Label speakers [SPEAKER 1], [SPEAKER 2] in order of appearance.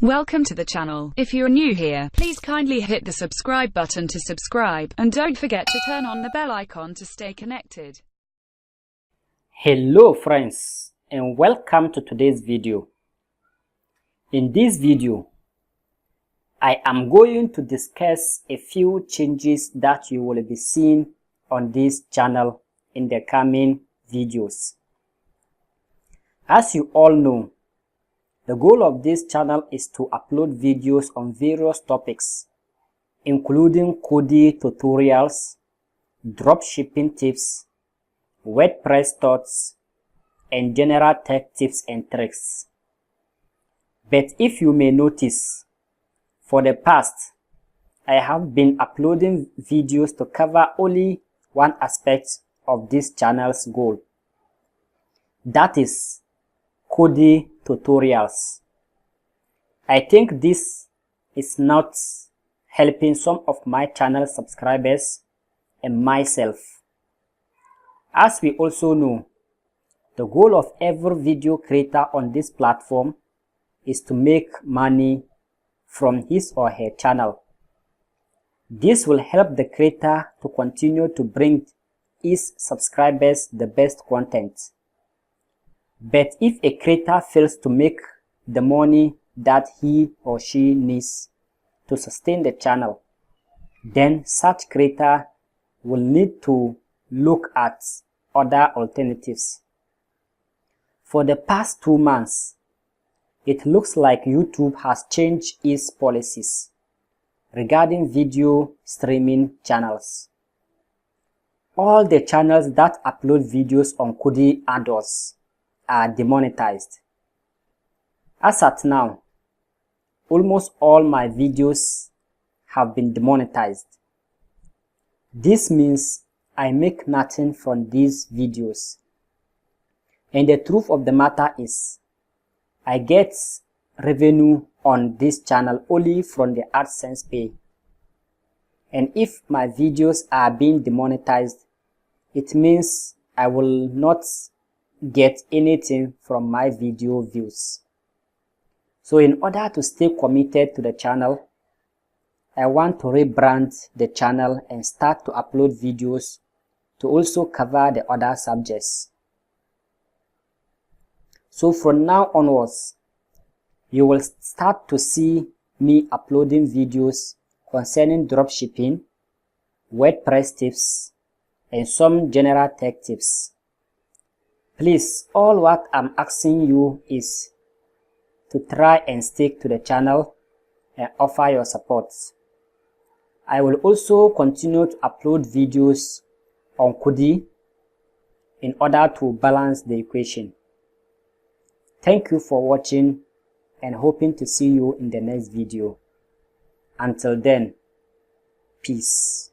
[SPEAKER 1] Welcome to the channel. If you're new here, please kindly hit the subscribe button to subscribe, and don't forget to turn on the bell icon to stay connected.
[SPEAKER 2] Hello friends, and welcome to today's video. In this video, I am going to discuss a few changes that you will be seeing on this channel in the coming videos. As you all know, the goal of this channel is to upload videos on various topics, including Kodi tutorials, dropshipping tips, Wordpress tuts, and general tech tips and tricks. But if you may notice, for the past, I have been uploading videos to cover only one aspect of this channel's goal. That is Kodi tutorials. I think this is not helping some of my channel subscribers and myself. As we also know, the goal of every video creator on this platform is to make money from his or her channel. This will help the creator to continue to bring his subscribers the best content. But if a creator fails to make the money that he or she needs to sustain the channel, then such creator will need to look at other alternatives. For the past 2 months, it looks like YouTube has changed its policies regarding video streaming channels. All the channels that upload videos on Kodi Add-ons are demonetized. As at now, almost all my videos have been demonetized. This means I make nothing from these videos. And the truth of the matter is, I get revenue on this channel only from the AdSense pay. And if my videos are being demonetized, it means I will not get anything from my video views. So in order to stay committed to the channel, I want to rebrand the channel and start to upload videos to also cover the other subjects. So from now onwards, you will start to see me uploading videos concerning dropshipping, WordPress tips, and some general tech tips. Please, all what I'm asking you is to try and stick to the channel and offer your support. I will also continue to upload videos on Kodi in order to balance the equation. Thank you for watching and hoping to see you in the next video. Until then, peace.